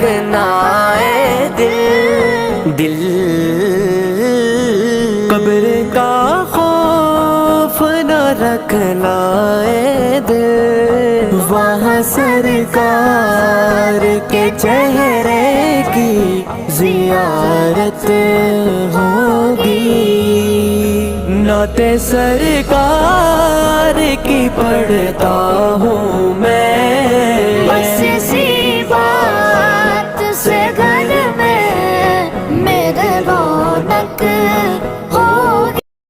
رکھنا اے دل قبر کا خوف نہ رکھنا اے دل، وہاں سرکار کے چہرے کی زیارت ہوگی، نعت سرکار کی پڑھتا ہوں میں، بس